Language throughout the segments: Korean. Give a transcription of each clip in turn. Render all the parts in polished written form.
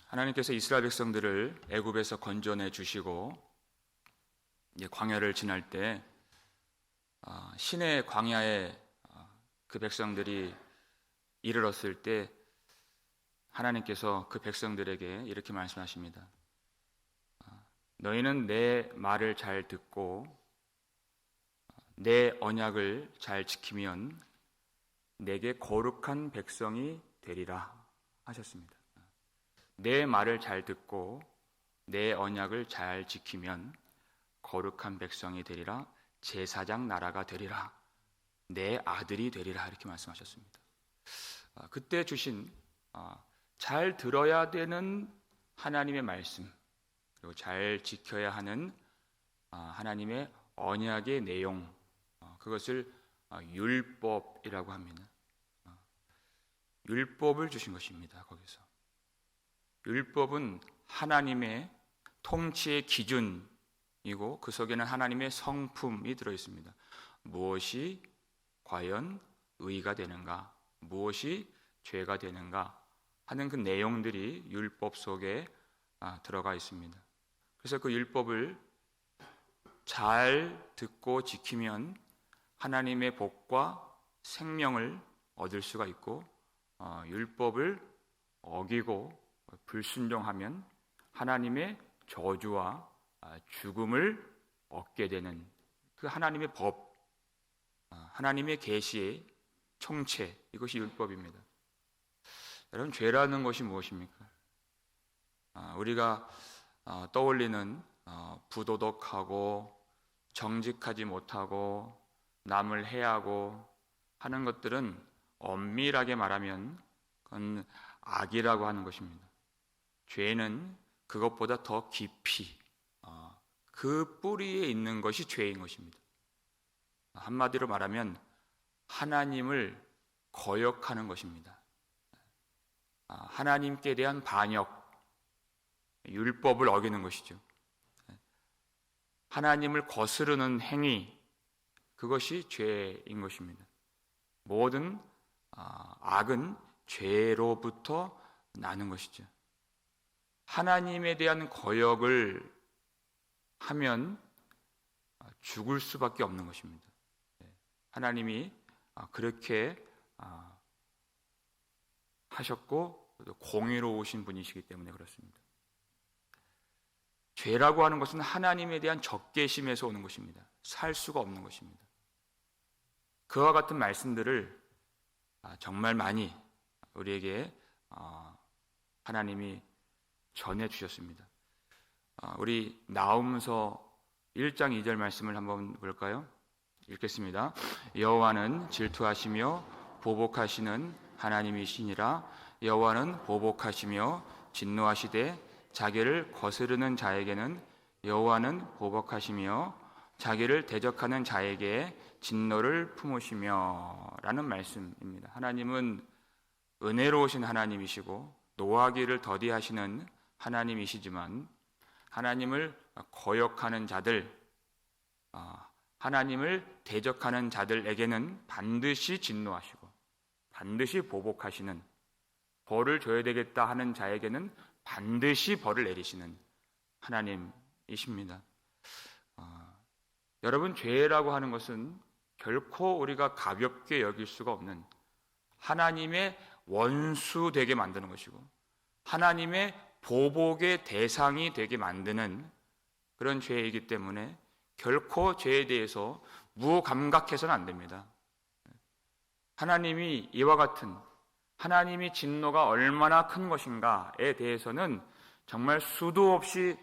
하나님께서 이스라엘 백성들을 애굽에서 건져내 주시고 이제 광야를 지날 때 신의 광야에 그 백성들이 이르렀을 때 하나님께서 그 백성들에게 이렇게 말씀하십니다. 너희는 내 말을 잘 듣고 내 언약을 잘 지키면 내게 거룩한 백성이 되리라 하셨습니다. 내 말을 잘 듣고 내 언약을 잘 지키면 거룩한 백성이 되리라, 제사장 나라가 되리라, 내 아들이 되리라 이렇게 말씀하셨습니다. 그때 주신 잘 들어야 되는 하나님의 말씀, 그리고 잘 지켜야 하는 하나님의 언약의 내용, 그것을 율법이라고 합니다. 율법을 주신 것입니다. 거기서 율법은 하나님의 통치의 기준이고 그 속에는 하나님의 성품이 들어있습니다. 무엇이 과연 의가 되는가, 무엇이 죄가 되는가 하는 그 내용들이 율법 속에 들어가 있습니다. 그래서 그 율법을 잘 듣고 지키면 하나님의 복과 생명을 얻을 수가 있고, 율법을 어기고 불순종하면 하나님의 저주와 죽음을 얻게 되는 그 하나님의 법, 하나님의 계시의 총체, 이것이 율법입니다. 여러분, 죄라는 것이 무엇입니까? 우리가 떠올리는 부도덕하고 정직하지 못하고 남을 해하고 하는 것들은 엄밀하게 말하면 그건 악이라고 하는 것입니다. 죄는 그것보다 더 깊이 그 뿌리에 있는 것이 죄인 것입니다. 한마디로 말하면 하나님을 거역하는 것입니다. 하나님께 대한 반역, 율법을 어기는 것이죠. 하나님을 거스르는 행위, 그것이 죄인 것입니다. 모든 악은 죄로부터 나는 것이죠. 하나님에 대한 거역을 하면 죽을 수밖에 없는 것입니다. 하나님이 그렇게 하셨고 공의로우신 분이시기 때문에 그렇습니다. 죄라고 하는 것은 하나님에 대한 적개심에서 오는 것입니다. 살 수가 없는 것입니다. 그와 같은 말씀들을 정말 많이 우리에게 하나님이 전해주셨습니다. 우리 나홈서 1장 2절 말씀을 한번 볼까요? 읽겠습니다. 여호와는 질투하시며 보복하시는 하나님이시니라. 여호와는 보복하시며 진노하시되 자기를 거스르는 자에게는 여호와는 보복하시며 자기를 대적하는 자에게 진노를 품으시며 라는 말씀입니다. 하나님은 은혜로우신 하나님이시고 노하기를 더디하시는 하나님이시지만 하나님을 거역하는 자들, 하나님을 대적하는 자들에게는 반드시 진노하시고 반드시 보복하시는, 벌을 줘야 되겠다 하는 자에게는 반드시 벌을 내리시는 하나님이십니다. 여러분, 죄라고 하는 것은 결코 우리가 가볍게 여길 수가 없는 하나님의 원수 되게 만드는 것이고 하나님의 보복의 대상이 되게 만드는 그런 죄이기 때문에 결코 죄에 대해서 무감각해서는 안 됩니다. 하나님이 이와 같은 하나님이 진노가 얼마나 큰 것인가에 대해서는 정말 수도 없이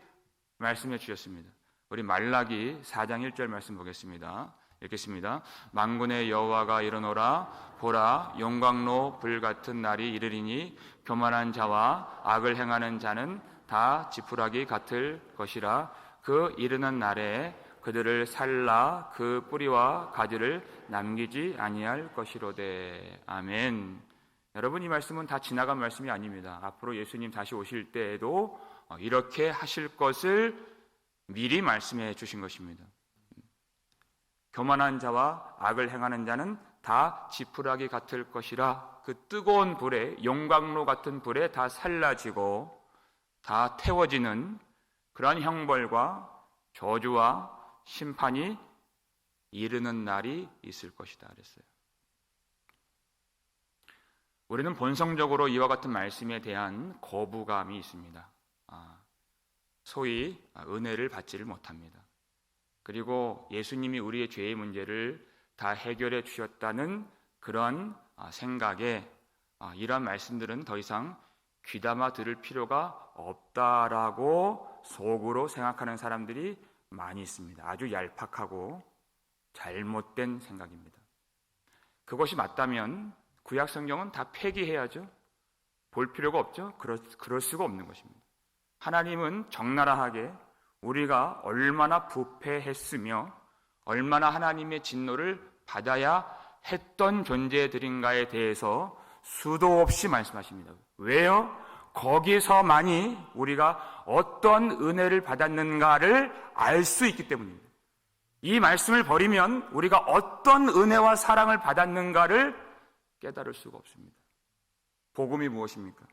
말씀해 주셨습니다. 우리 말라기 4장 1절 말씀 보겠습니다. 읽겠습니다. 만군의 여호와가 이르노라. 보라, 용광로 불같은 날이 이르리니 교만한 자와 악을 행하는 자는 다 지푸라기 같을 것이라. 그 이르는 날에 그들을 살라 그 뿌리와 가지를 남기지 아니할 것이로되. 아멘. 여러분, 이 말씀은 다 지나간 말씀이 아닙니다. 앞으로 예수님 다시 오실 때에도 이렇게 하실 것을 미리 말씀해 주신 것입니다. 교만한 자와 악을 행하는 자는 다 지푸라기 같을 것이라. 그 뜨거운 불에, 용광로 같은 불에 다 살라지고 다 태워지는 그러한 형벌과 저주와 심판이 이르는 날이 있을 것이다 그랬어요. 우리는 본성적으로 이와 같은 말씀에 대한 거부감이 있습니다. 소위 은혜를 받지를 못합니다. 그리고 예수님이 우리의 죄의 문제를 다 해결해 주셨다는 그런 생각에 이러한 말씀들은 더 이상 귀담아 들을 필요가 없다라고 속으로 생각하는 사람들이 많이 있습니다. 아주 얄팍하고 잘못된 생각입니다. 그것이 맞다면 구약 성경은 다 폐기해야죠. 볼 필요가 없죠. 그럴 수가 없는 것입니다. 하나님은 적나라하게 우리가 얼마나 부패했으며 얼마나 하나님의 진노를 받아야 했던 존재들인가에 대해서 수도 없이 말씀하십니다. 왜요? 거기서만이 우리가 어떤 은혜를 받았는가를 알 수 있기 때문입니다. 이 말씀을 버리면 우리가 어떤 은혜와 사랑을 받았는가를 깨달을 수가 없습니다. 복음이 무엇입니까?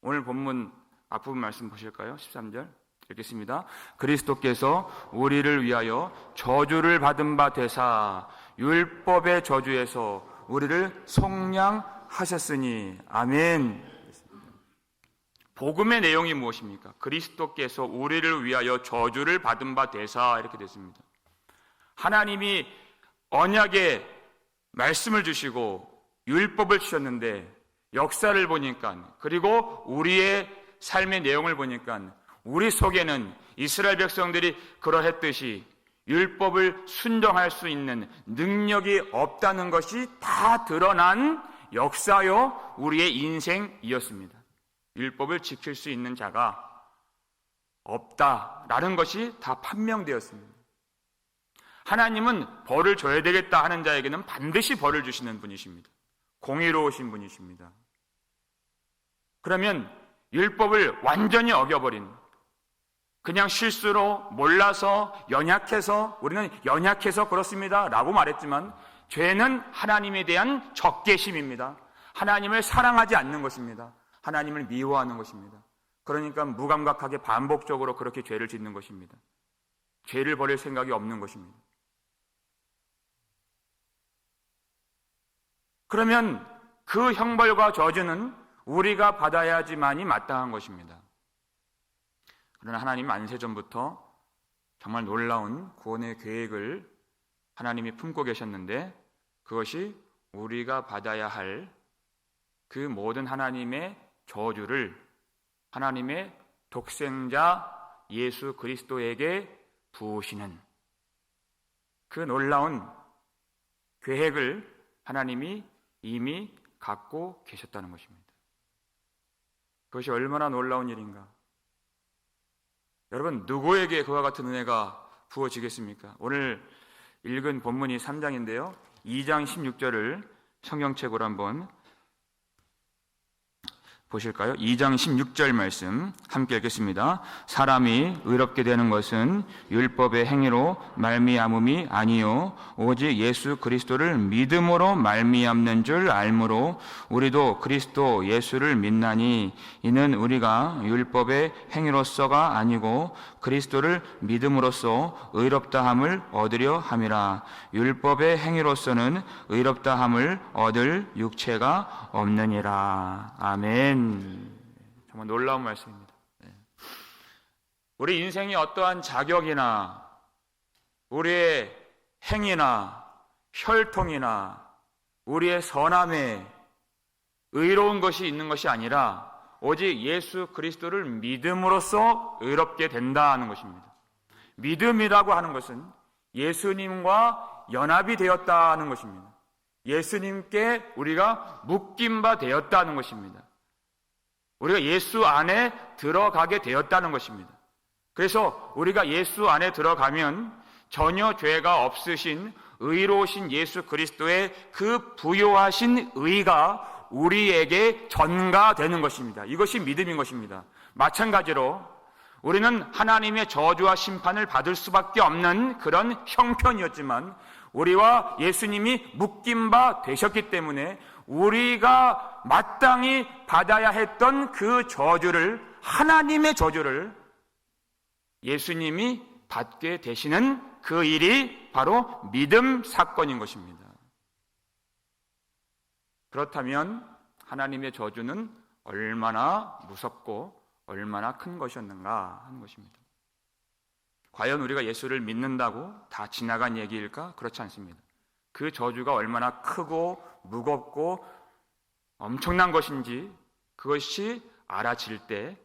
오늘 본문 앞부분 말씀 보실까요? 13절 읽겠습니다. 그리스도께서 우리를 위하여 저주를 받은 바 되사 율법의 저주에서 우리를 속량하셨으니. 아멘. 복음의 내용이 무엇입니까? 그리스도께서 우리를 위하여 저주를 받은 바 되사 이렇게 됐습니다. 하나님이 언약의 말씀을 주시고 율법을 주셨는데 역사를 보니까, 그리고 우리의 삶의 내용을 보니까 우리 속에는 이스라엘 백성들이 그러했듯이 율법을 순종할 수 있는 능력이 없다는 것이 다 드러난 역사요 우리의 인생이었습니다. 율법을 지킬 수 있는 자가 없다라는 것이 다 판명되었습니다. 하나님은 벌을 줘야 되겠다 하는 자에게는 반드시 벌을 주시는 분이십니다. 공의로우신 분이십니다. 그러면 율법을 완전히 어겨버린, 그냥 실수로 몰라서 연약해서, 우리는 연약해서 그렇습니다 라고 말했지만 죄는 하나님에 대한 적개심입니다. 하나님을 사랑하지 않는 것입니다. 하나님을 미워하는 것입니다. 그러니까 무감각하게 반복적으로 그렇게 죄를 짓는 것입니다. 죄를 버릴 생각이 없는 것입니다. 그러면 그 형벌과 저주는 우리가 받아야지만이 마땅한 것입니다. 그러나 하나님 안세전부터 정말 놀라운 구원의 계획을 하나님이 품고 계셨는데, 그것이 우리가 받아야 할 그 모든 하나님의 저주를 하나님의 독생자 예수 그리스도에게 부으시는 그 놀라운 계획을 하나님이 이미 갖고 계셨다는 것입니다. 그것이 얼마나 놀라운 일인가. 여러분, 누구에게 그와 같은 은혜가 부어지겠습니까? 오늘 읽은 본문이 3장인데요 2장 16절을 성경책으로 한번 보실까요? 2장 16절 말씀 함께 읽겠습니다. 사람이 의롭게 되는 것은 율법의 행위로 말미암음이 아니요 오직 예수 그리스도를 믿음으로 말미암는 줄 알므로 우리도 그리스도 예수를 믿나니 이는 우리가 율법의 행위로서가 아니고 그리스도를 믿음으로써 의롭다함을 얻으려 함이라. 율법의 행위로서는 의롭다함을 얻을 육체가 없느니라. 아멘. 정말 놀라운 말씀입니다. 우리 인생이 어떠한 자격이나 우리의 행위나 혈통이나 우리의 선함에 의로운 것이 있는 것이 아니라 오직 예수 그리스도를 믿음으로써 의롭게 된다는 것입니다. 믿음이라고 하는 것은 예수님과 연합이 되었다는 것입니다. 예수님께 우리가 묶임 바 되었다는 것입니다. 우리가 예수 안에 들어가게 되었다는 것입니다. 그래서 우리가 예수 안에 들어가면 전혀 죄가 없으신 의로우신 예수 그리스도의 그 부요하신 의가 우리에게 전가되는 것입니다. 이것이 믿음인 것입니다. 마찬가지로 우리는 하나님의 저주와 심판을 받을 수밖에 없는 그런 형편이었지만 우리와 예수님이 묶인 바 되셨기 때문에 우리가 마땅히 받아야 했던 그 저주를, 하나님의 저주를 예수님이 받게 되시는 그 일이 바로 믿음 사건인 것입니다. 그렇다면 하나님의 저주는 얼마나 무섭고 얼마나 큰 것이었는가 하는 것입니다. 과연 우리가 예수를 믿는다고 다 지나간 얘기일까? 그렇지 않습니다. 그 저주가 얼마나 크고 무겁고 엄청난 것인지 그것이 알아질 때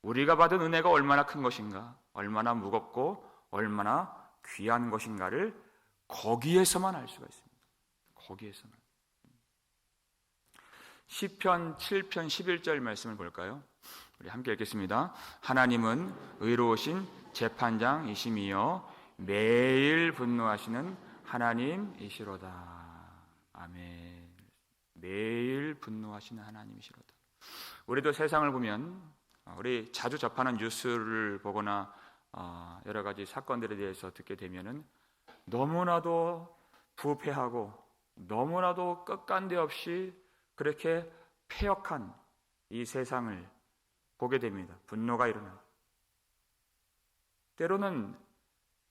우리가 받은 은혜가 얼마나 큰 것인가, 얼마나 무겁고 얼마나 귀한 것인가를 거기에서만 알 수가 있습니다. 거기에서만. 시편 7편 11절 말씀을 볼까요? 우리 함께 읽겠습니다. 하나님은 의로우신 재판장이심이여 매일 분노하시는 하나님이시로다. 아멘. 매일 분노하시는 하나님이시로다. 우리도 세상을 보면 우리 자주 접하는 뉴스를 보거나 여러 가지 사건들에 대해서 듣게 되면은 너무나도 부패하고 너무나도 끝간데 없이 그렇게 폐역한 이 세상을 보게 됩니다. 분노가 일어나요. 때로는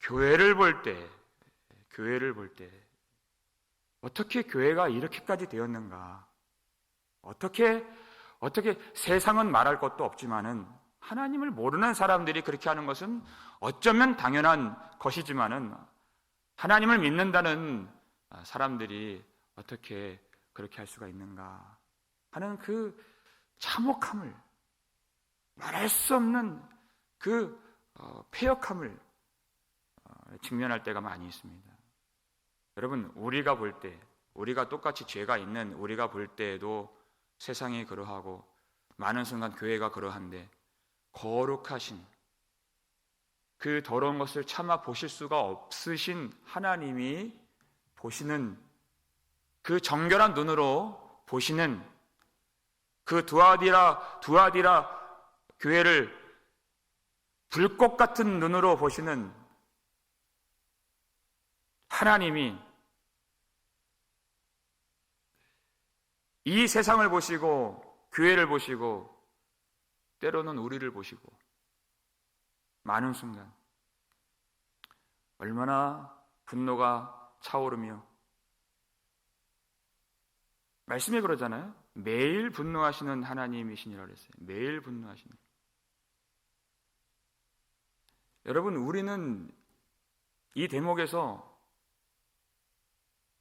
교회를 볼 때 어떻게 교회가 이렇게까지 되었는가? 어떻게 세상은 말할 것도 없지만은 하나님을 모르는 사람들이 그렇게 하는 것은 어쩌면 당연한 것이지만은 하나님을 믿는다는 사람들이 어떻게 그렇게 할 수가 있는가 하는 그 참혹함을, 말할 수 없는 그 폐역함을 직면할 때가 많이 있습니다. 여러분, 우리가 볼 때, 우리가 똑같이 죄가 있는 우리가 볼 때에도 세상이 그러하고 많은 순간 교회가 그러한데 거룩하신 그 더러운 것을 참아 보실 수가 없으신 하나님이 보시는, 그 정결한 눈으로 보시는, 그 두아디라 교회를 불꽃 같은 눈으로 보시는 하나님이 이 세상을 보시고 교회를 보시고 때로는 우리를 보시고 많은 순간 얼마나 분노가 차오르며, 말씀이 그러잖아요. 매일 분노하시는 하나님이시니라 그랬어요. 매일 분노하시는. 여러분, 우리는 이 대목에서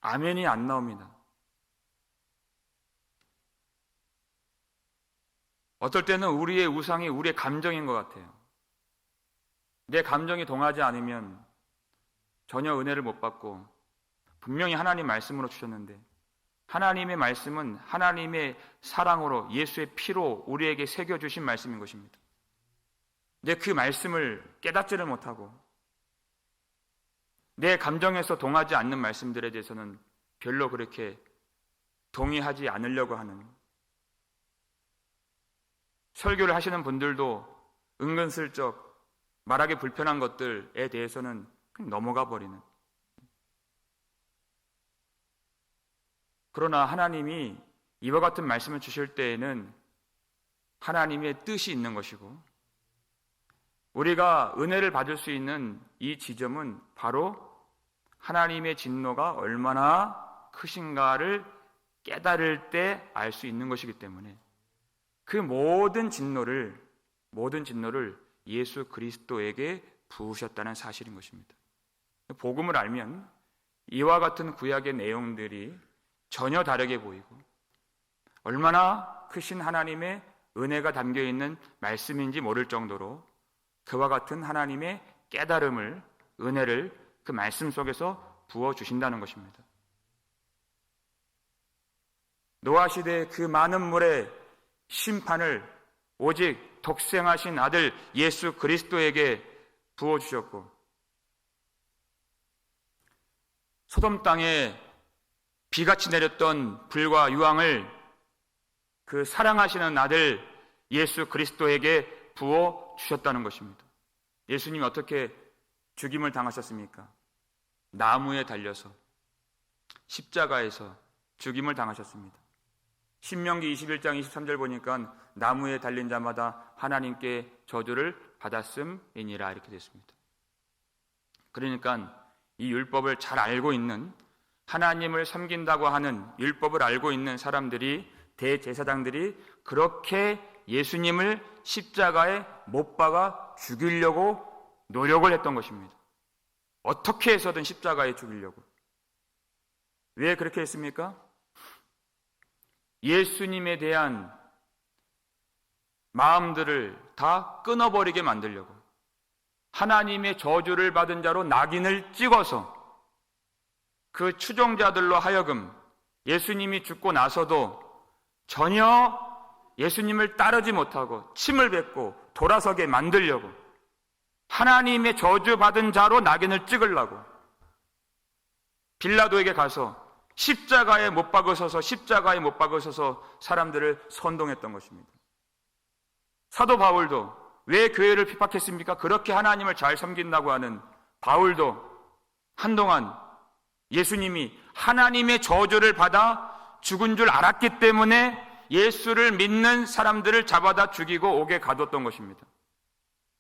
아멘이 안 나옵니다. 어떨 때는 우리의 우상이 우리의 감정인 것 같아요. 내 감정이 동하지 않으면 전혀 은혜를 못 받고, 분명히 하나님 말씀으로 주셨는데 하나님의 말씀은 하나님의 사랑으로 예수의 피로 우리에게 새겨주신 말씀인 것입니다. 근데 그 말씀을 깨닫지를 못하고 내 감정에서 동하지 않는 말씀들에 대해서는 별로 그렇게 동의하지 않으려고 하는, 설교를 하시는 분들도 은근슬쩍 말하기 불편한 것들에 대해서는 그냥 넘어가 버리는. 그러나 하나님이 이와 같은 말씀을 주실 때에는 하나님의 뜻이 있는 것이고, 우리가 은혜를 받을 수 있는 이 지점은 바로 하나님의 진노가 얼마나 크신가를 깨달을 때 알 수 있는 것이기 때문에 그 모든 진노를 예수 그리스도에게 부으셨다는 사실인 것입니다. 복음을 알면 이와 같은 구약의 내용들이 전혀 다르게 보이고 얼마나 크신 하나님의 은혜가 담겨있는 말씀인지 모를 정도로 그와 같은 하나님의 깨달음을, 은혜를 그 말씀 속에서 부어주신다는 것입니다. 노아 시대의 그 많은 물의 심판을 오직 독생하신 아들 예수 그리스도에게 부어주셨고, 소돔 땅에 비같이 내렸던 불과 유황을 그 사랑하시는 아들 예수 그리스도에게 부어주셨다는 것입니다. 예수님이 어떻게 죽임을 당하셨습니까? 나무에 달려서 십자가에서 죽임을 당하셨습니다. 신명기 21장 23절 보니까 나무에 달린 자마다 하나님께 저주를 받았음이니라 이렇게 됐습니다. 그러니까 이 율법을 잘 알고 있는, 하나님을 섬긴다고 하는 율법을 알고 있는 사람들이, 대제사장들이 그렇게 예수님을 십자가에 못 박아 죽이려고 노력을 했던 것입니다. 어떻게 해서든 십자가에 죽이려고. 왜 그렇게 했습니까? 예수님에 대한 마음들을 다 끊어버리게 만들려고, 하나님의 저주를 받은 자로 낙인을 찍어서 그 추종자들로 하여금 예수님이 죽고 나서도 전혀 예수님을 따르지 못하고 침을 뱉고 돌아서게 만들려고, 하나님의 저주받은 자로 낙인을 찍으려고 빌라도에게 가서 십자가에 못 박으셔서 사람들을 선동했던 것입니다. 사도 바울도 왜 교회를 핍박했습니까? 그렇게 하나님을 잘 섬긴다고 하는 바울도 한동안 예수님이 하나님의 저주를 받아 죽은 줄 알았기 때문에 예수를 믿는 사람들을 잡아다 죽이고 옥에 가뒀던 것입니다.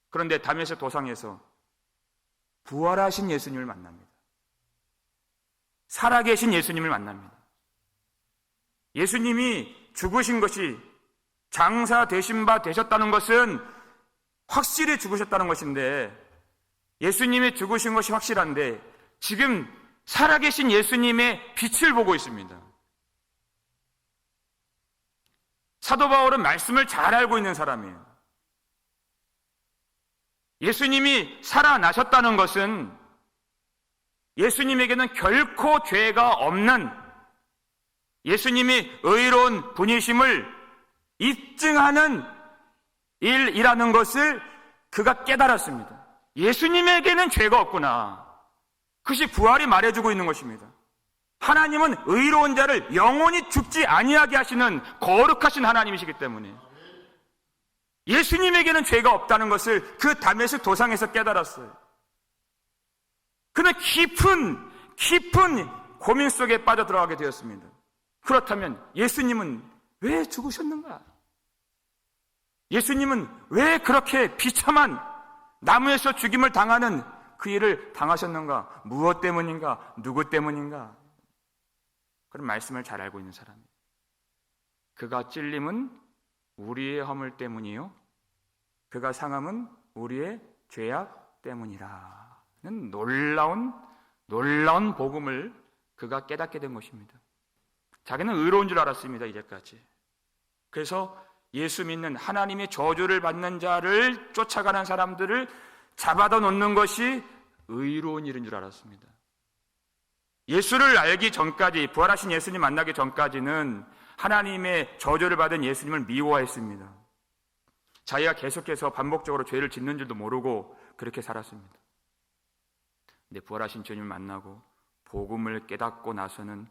그런데 다메섹 도상에서 부활하신 예수님을 만납니다. 살아계신 예수님을 만납니다. 예수님이 죽으신 것이, 장사 되신 바 되셨다는 것은 확실히 죽으셨다는 것인데, 예수님이 죽으신 것이 확실한데 지금 살아계신 예수님의 빛을 보고 있습니다. 사도 바울은 말씀을 잘 알고 있는 사람이에요. 예수님이 살아나셨다는 것은 예수님에게는 결코 죄가 없는, 예수님이 의로운 분이심을 입증하는 일이라는 것을 그가 깨달았습니다. 예수님에게는 죄가 없구나. 그것이 부활이 말해주고 있는 것입니다. 하나님은 의로운 자를 영원히 죽지 아니하게 하시는 거룩하신 하나님이시기 때문에 예수님에게는 죄가 없다는 것을 그 다메섹 도상에서 깨달았어요. 그는 깊은 고민 속에 빠져들어가게 되었습니다. 그렇다면 예수님은 왜 죽으셨는가? 예수님은 왜 그렇게 비참한 나무에서 죽임을 당하는 그 일을 당하셨는가? 무엇 때문인가? 누구 때문인가? 그런 말씀을 잘 알고 있는 사람이에요. 그가 찔림은 우리의 허물 때문이요, 그가 상함은 우리의 죄악 때문이라는 놀라운 복음을 그가 깨닫게 된 것입니다. 자기는 의로운 줄 알았습니다, 이제까지. 그래서 예수 믿는, 하나님의 저주를 받는 자를 쫓아가는 사람들을 잡아다 놓는 것이 의로운 일인 줄 알았습니다. 예수를 알기 전까지, 부활하신 예수님 만나기 전까지는 하나님의 저주를 받은 예수님을 미워했습니다. 자기가 계속해서 반복적으로 죄를 짓는 줄도 모르고 그렇게 살았습니다. 근데 부활하신 주님을 만나고 복음을 깨닫고 나서는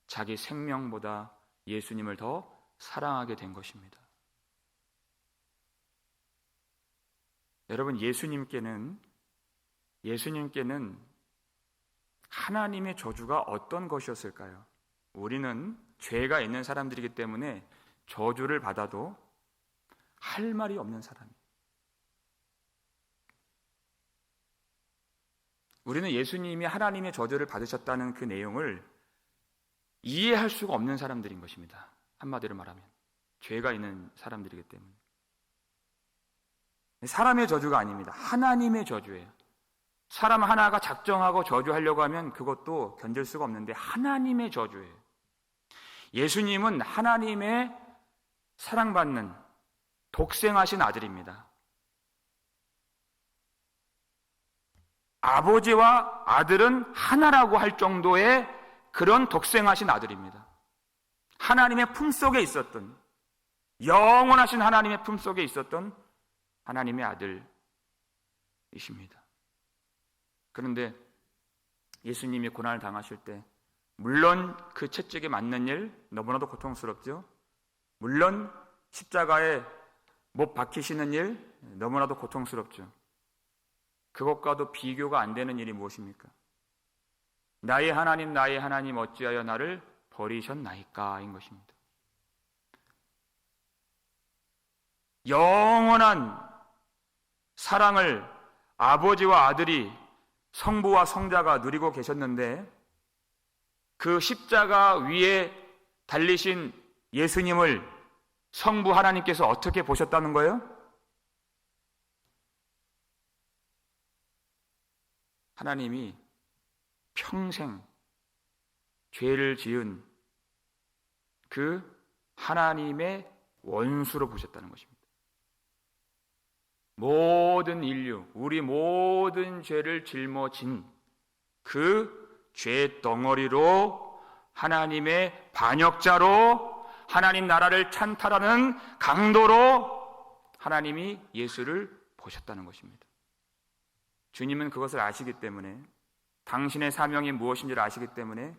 자기 생명보다 예수님을 더 사랑하게 된 것입니다. 여러분, 예수님께는 하나님의 저주가 어떤 것이었을까요? 우리는 죄가 있는 사람들이기 때문에 저주를 받아도 할 말이 없는 사람이에요. 우리는 예수님이 하나님의 저주를 받으셨다는 그 내용을 이해할 수가 없는 사람들인 것입니다. 한마디로 말하면 죄가 있는 사람들이기 때문에. 사람의 저주가 아닙니다. 하나님의 저주예요. 사람 하나가 작정하고 저주하려고 하면 그것도 견딜 수가 없는데 하나님의 저주예요. 예수님은 하나님의 사랑받는 독생하신 아들입니다. 아버지와 아들은 하나라고 할 정도의 그런 독생하신 아들입니다. 하나님의 품속에 있었던, 영원하신 하나님의 품속에 있었던 하나님의 아들이십니다. 그런데 예수님이 고난을 당하실 때 물론 그 채찍에 맞는 일 너무나도 고통스럽죠. 물론 십자가에 못 박히시는 일 너무나도 고통스럽죠. 그것과도 비교가 안 되는 일이 무엇입니까? 나의 하나님 어찌하여 나를 버리셨나이까 인 것입니다. 영원한 사랑을 아버지와 아들이 성부와 성자가 누리고 계셨는데 그 십자가 위에 달리신 예수님을 성부 하나님께서 어떻게 보셨다는 거예요? 하나님이 평생 죄를 지은 그 하나님의 원수로 보셨다는 것입니다. 모든 인류, 우리 모든 죄를 짊어진 그 죄 덩어리로 하나님의 반역자로 하나님 나라를 찬탈하는 강도로 하나님이 예수를 보셨다는 것입니다. 주님은 그것을 아시기 때문에 당신의 사명이 무엇인지를 아시기 때문에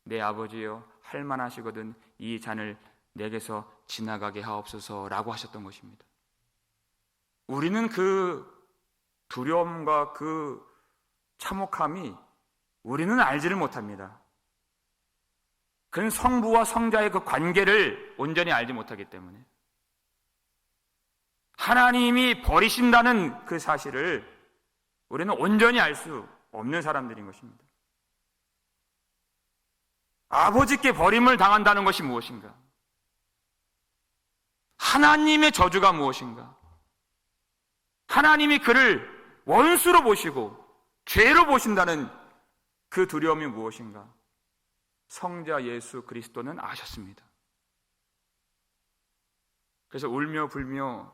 내 아버지여 할만하시거든 이 잔을 내게서 지나가게 하옵소서라고 하셨던 것입니다. 우리는 그 두려움과 그 참혹함이 우리는 알지를 못합니다. 그는 성부와 성자의 그 관계를 온전히 알지 못하기 때문에 하나님이 버리신다는 그 사실을 우리는 온전히 알 수 없는 사람들인 것입니다. 아버지께 버림을 당한다는 것이 무엇인가? 하나님의 저주가 무엇인가? 하나님이 그를 원수로 보시고 죄로 보신다는 그 두려움이 무엇인가? 성자 예수 그리스도는 아셨습니다. 그래서 울며 불며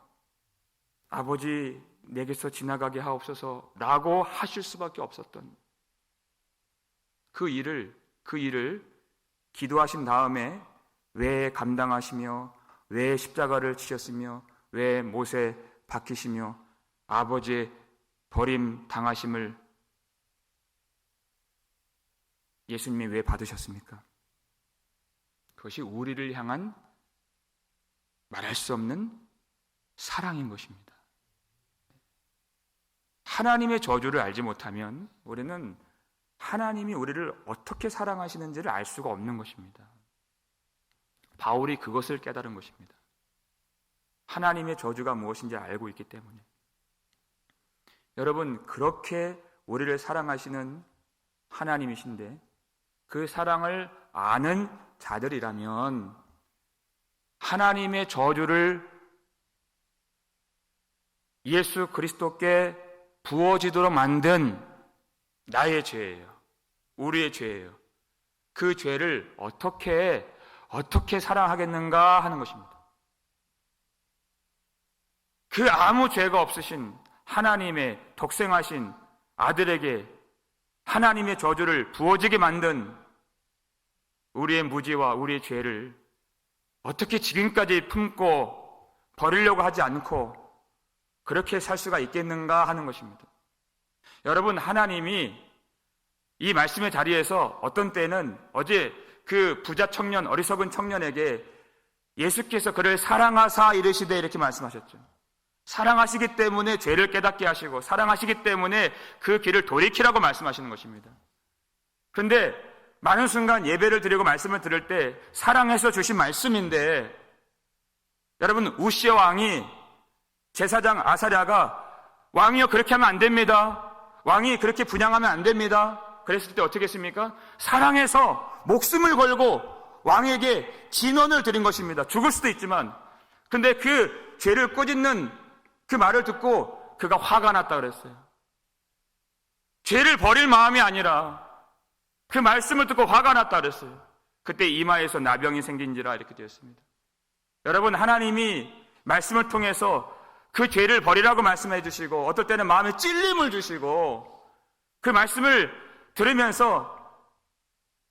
아버지 내게서 지나가게 하옵소서 라고 하실 수밖에 없었던 그 일을 기도하신 다음에 왜 감당하시며 왜 십자가를 지셨으며 왜 못에 박히시며 아버지의 버림 당하심을 예수님이 왜 받으셨습니까? 그것이 우리를 향한 말할 수 없는 사랑인 것입니다. 하나님의 저주를 알지 못하면 우리는 하나님이 우리를 어떻게 사랑하시는지를 알 수가 없는 것입니다. 바울이 그것을 깨달은 것입니다. 하나님의 저주가 무엇인지 알고 있기 때문에. 여러분, 그렇게 우리를 사랑하시는 하나님이신데 그 사랑을 아는 자들이라면 하나님의 저주를 예수 그리스도께 부어지도록 만든 나의 죄예요. 우리의 죄예요. 그 죄를 어떻게 사랑하겠는가 하는 것입니다. 그 아무 죄가 없으신 하나님의 독생하신 아들에게 하나님의 저주를 부어지게 만든 우리의 무지와 우리의 죄를 어떻게 지금까지 품고 버리려고 하지 않고 그렇게 살 수가 있겠는가 하는 것입니다. 여러분, 하나님이 이 말씀의 자리에서 어떤 때는 어제 그 부자 청년, 어리석은 청년에게 예수께서 그를 사랑하사 이르시되 이렇게 말씀하셨죠. 사랑하시기 때문에 죄를 깨닫게 하시고 사랑하시기 때문에 그 길을 돌이키라고 말씀하시는 것입니다. 그런데 많은 순간 예배를 드리고 말씀을 들을 때 사랑해서 주신 말씀인데 여러분, 우시아 왕이 제사장 아사랴가 왕이여 그렇게 하면 안 됩니다. 왕이 그렇게 분향하면 안 됩니다. 그랬을 때 어떻게 했습니까? 사랑해서 목숨을 걸고 왕에게 진언을 드린 것입니다. 죽을 수도 있지만. 근데 그 죄를 꾸짖는 그 말을 듣고 그가 화가 났다 그랬어요. 죄를 버릴 마음이 아니라 그 말씀을 듣고 화가 났다 그랬어요. 그때 이마에서 나병이 생긴지라 이렇게 되었습니다. 여러분, 하나님이 말씀을 통해서 그 죄를 버리라고 말씀해 주시고 어떨 때는 마음에 찔림을 주시고 그 말씀을 들으면서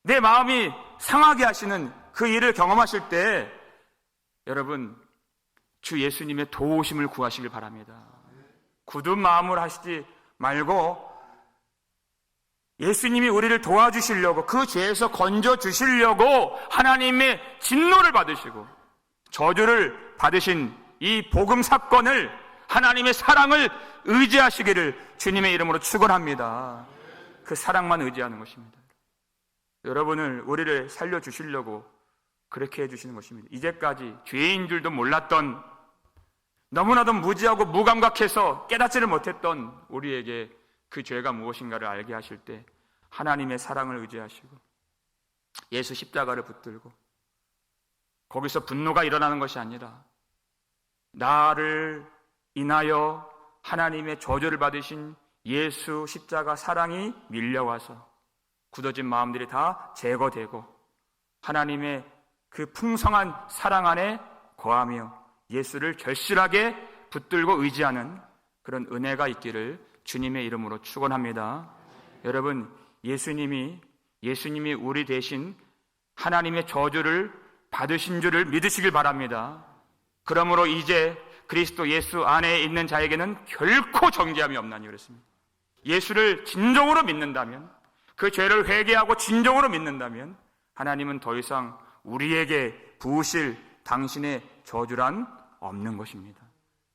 내 마음이 상하게 하시는 그 일을 경험하실 때 여러분, 주 예수님의 도우심을 구하시길 바랍니다. 굳은 마음을 하시지 말고 예수님이 우리를 도와주시려고 그 죄에서 건져주시려고 하나님의 진노를 받으시고 저주를 받으신 이 복음 사건을 하나님의 사랑을 의지하시기를 주님의 이름으로 축원합니다. 그 사랑만 의지하는 것입니다. 여러분을, 우리를 살려주시려고 그렇게 해주시는 것입니다. 이제까지 죄인 줄도 몰랐던, 너무나도 무지하고 무감각해서 깨닫지를 못했던 우리에게 그 죄가 무엇인가를 알게 하실 때 하나님의 사랑을 의지하시고 예수 십자가를 붙들고, 거기서 분노가 일어나는 것이 아니라 나를 인하여 하나님의 저주를 받으신 예수 십자가 사랑이 밀려와서 굳어진 마음들이 다 제거되고 하나님의 그 풍성한 사랑 안에 거하며 예수를 절실하게 붙들고 의지하는 그런 은혜가 있기를 주님의 이름으로 축원합니다. 여러분, 예수님이 우리 대신 하나님의 저주를 받으신 줄을 믿으시길 바랍니다. 그러므로 이제 그리스도 예수 안에 있는 자에게는 결코 정죄함이 없나니 그랬습니다. 예수를 진정으로 믿는다면, 그 죄를 회개하고 진정으로 믿는다면 하나님은 더 이상 우리에게 부으실 당신의 저주란 없는 것입니다.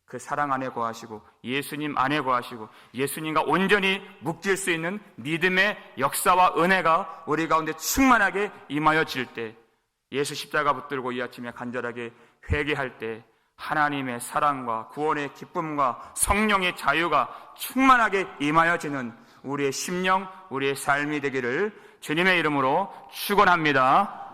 그 사랑 안에 거하시고 예수님 안에 거하시고 예수님과 온전히 묶일 수 있는 믿음의 역사와 은혜가 우리 가운데 충만하게 임하여질 때, 예수 십자가 붙들고 이 아침에 간절하게 회개할 때 하나님의 사랑과 구원의 기쁨과 성령의 자유가 충만하게 임하여지는 우리의 심령, 우리의 삶이 되기를 주님의 이름으로 축원합니다.